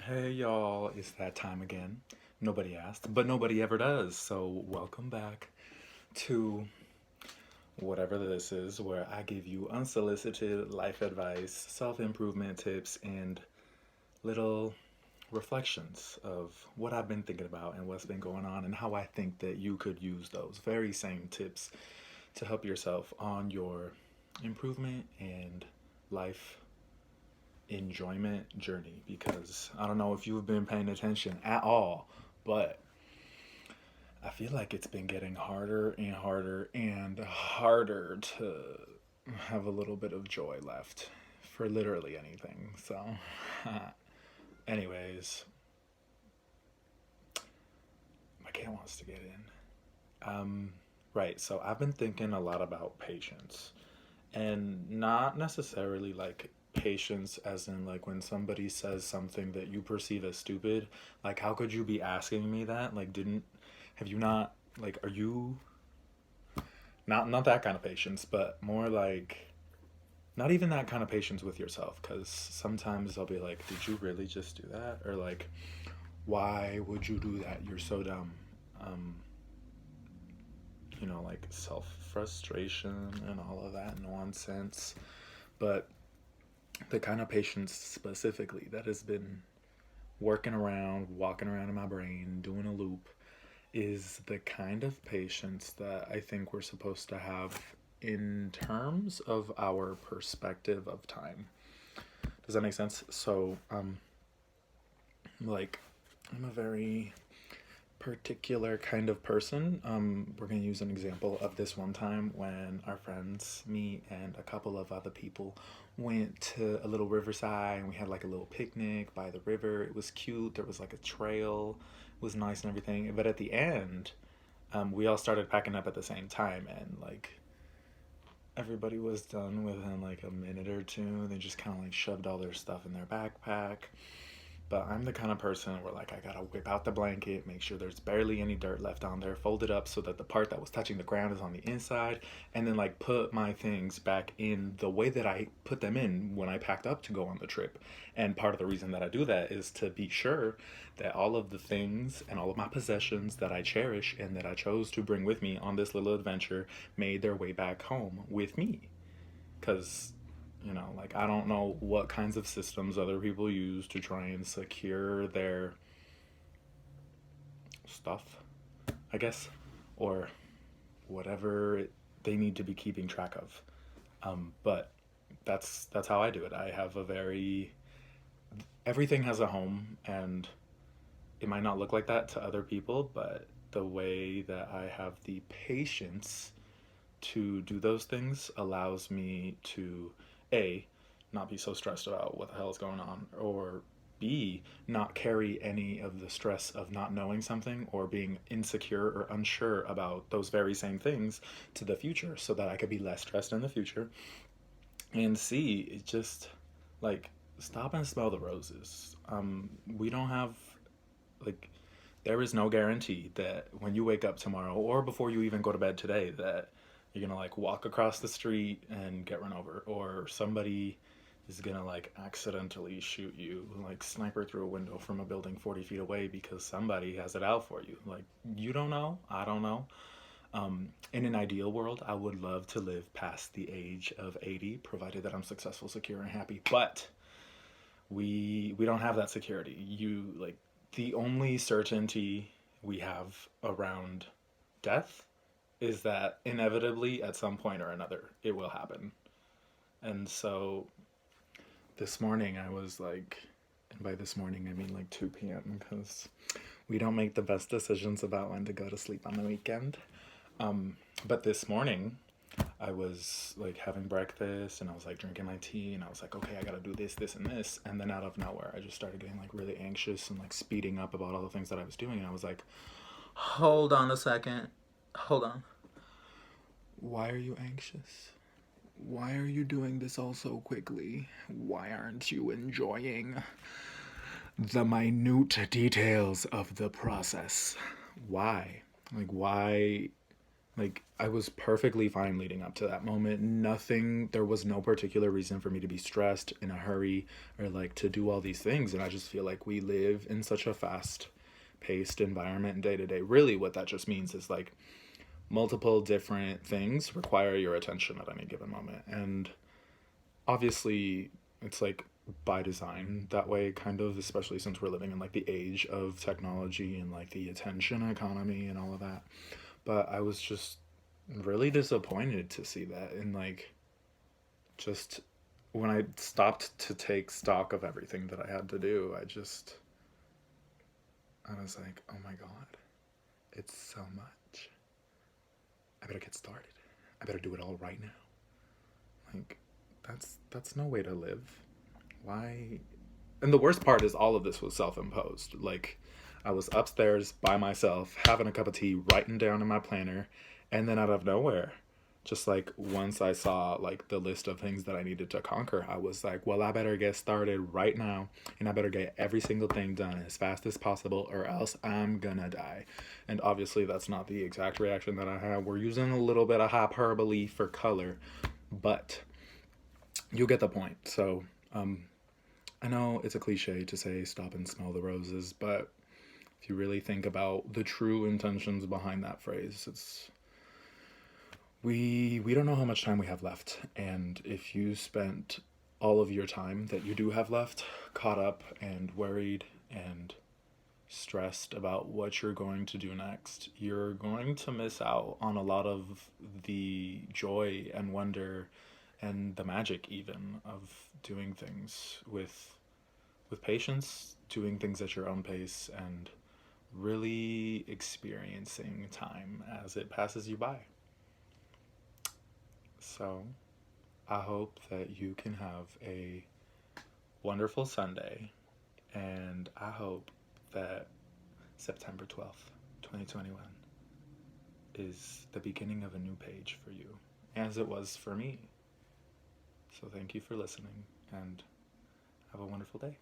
Hey y'all, it's that time again. Nobody asked, but nobody ever does. So, welcome back to whatever this is, where I give you unsolicited life advice, self improvement tips, and little reflections of what I've been thinking about and what's been going on, and how I think that you could use those very same tips to help yourself on your improvement and life enjoyment journey. Because I don't know if you've been paying attention at all, but I feel like it's been getting harder and harder and harder to have a little bit of joy left for literally anything. So, anyways, my cat wants to get in. Right, so I've been thinking a lot about patience, and not necessarily like patience as in like when somebody says something that you perceive as stupid. Like, how could you be asking me that? Like, didn't have you not, like, are you not that kind of patience, but more like not even that kind of patience with yourself, because sometimes I'll be like, did you really just do that? Or like, why would you do that? You're so dumb. um like self frustration and all of that nonsense. But the kind of patience specifically that has been working around, walking around in my brain, doing a loop, is the kind of patience that I think we're supposed to have in terms of our perspective of time. Does that make sense? So, like, I'm a very particular kind of person. We're gonna use an example of this one time when our friends, me and a couple of other people, went to a little riverside and we had like a little picnic by the river. It was cute. There was like a trail. It was nice and everything. But at the end, we all started packing up at the same time, and like everybody was done within like a minute or two. They just kind of like shoved all their stuff in their backpack. But I'm the kind of person where like I gotta whip out the blanket, make sure there's barely any dirt left on there, fold it up so that the part that was touching the ground is on the inside, and then like put my things back in the way that I put them in when I packed up to go on the trip. And part of the reason that I do that is to be sure that all of the things and all of my possessions that I cherish and that I chose to bring with me on this little adventure made their way back home with me. Because like, I don't know what kinds of systems other people use to try and secure their stuff, I guess, or whatever they need to be keeping track of. But that's how I do it. I have a very everything has a home, and it might not look like that to other people, but the way that I have the patience to do those things allows me to a not be so stressed about what the hell is going on, or b not carry any of the stress of not knowing something or being insecure or unsure about those very same things to the future, so that I could be less stressed in the future. And c, it just like, stop and smell the roses. We don't have, like, there is no guarantee that when you wake up tomorrow or before you even go to bed today that you're gonna like walk across the street and get run over, or somebody is gonna like accidentally shoot you, like sniper through a window from a building 40 feet away because somebody has it out for you. Like, you don't know. I don't know. In an ideal world, I would love to live past the age of 80, provided that I'm successful, secure, and happy. But we don't have that security. You like, the only certainty we have around death is that inevitably at some point or another it will happen. And so this morning I was like, and by this morning I mean like 2 p.m., because we don't make the best decisions about when to go to sleep on the weekend. But this morning I was like having breakfast and I was like drinking my tea and I was like, okay, I gotta do this, this, and this. And then out of nowhere, I just started getting like really anxious and like speeding up about all the things that I was doing. And I was like, hold on a second. Hold on. Why are you anxious? Why are you doing this all so quickly? Why aren't you enjoying the minute details of the process? Why? Like, why? Like, I was perfectly fine leading up to that moment. Nothing, there was no particular reason for me to be stressed, in a hurry, or like to do all these things. And I just feel like we live in such a fast paced environment day to day. Really, what that just means is like multiple different things require your attention at any given moment. And obviously, it's like by design that way, kind of, especially since we're living in like the age of technology and like the attention economy and all of that. But I was just really disappointed to see that. And like, just when I stopped to take stock of everything that I had to do, I was like, oh my God, it's so much. I better get started. I better do it all right now. Like, that's no way to live. Why? And the worst part is all of this was self-imposed. Like, I was upstairs by myself having a cup of tea, writing down in my planner, and then out of nowhere, just like once I saw like the list of things that I needed to conquer, I was like, well, I better get started right now, and I better get every single thing done as fast as possible, or else I'm gonna die. And obviously that's not the exact reaction that I had. We're using a little bit of hyperbole for color, but you'll get the point. So I know it's a cliche to say stop and smell the roses, but if you really think about the true intentions behind that phrase, it's we don't know how much time we have left. And if you spent all of your time that you do have left caught up and worried and stressed about what you're going to do next, you're going to miss out on a lot of the joy and wonder and the magic even of doing things with patience, doing things at your own pace, and really experiencing time as it passes you by. So, I hope that you can have a wonderful Sunday, and I hope that September 12th, 2021 is the beginning of a new page for you, as it was for me. So, thank you for listening, and have a wonderful day.